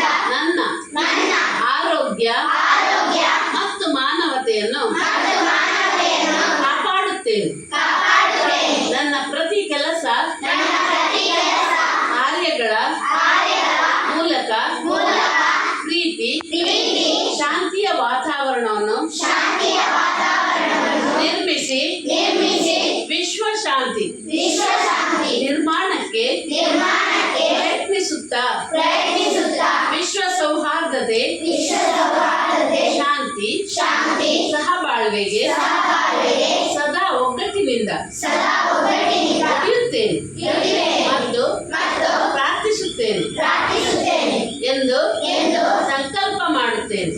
ನನ್ನ ಆರೋಗ್ಯ ಮತ್ತು ಮಾನವತೆಯನ್ನು ಕಾಪಾಡುತ್ತೇನೆ. ನನ್ನ ಪ್ರತಿ ಕೆಲಸ ಕಾರ್ಯಗಳ ಮೂಲಕ ಪ್ರೀತಿ ಶಾಂತಿಯ ವಾತಾವರಣವನ್ನು ನಿರ್ಮಿಸಿ ವಿಶ್ವ ಶಾಂತಿ ನಿರ್ಮಾಣಕ್ಕೆ ಪ್ರಯತ್ನಿಸುತ್ತಾ ವಿಶ್ವ ಸೌಹಾರ್ದತೆ ಶಾಂತಿ ಸಹಬಾಳ್ವೆಗೆ ಸದಾ ಒಗ್ಗಟ್ಟಿನಿಂದ ದುಡಿಯುತ್ತೇನೆ ಮತ್ತು ಪ್ರಾರ್ಥಿಸುತ್ತೇನೆ ಎಂದು ಸಂಕಲ್ಪ ಮಾಡುತ್ತೇನೆ.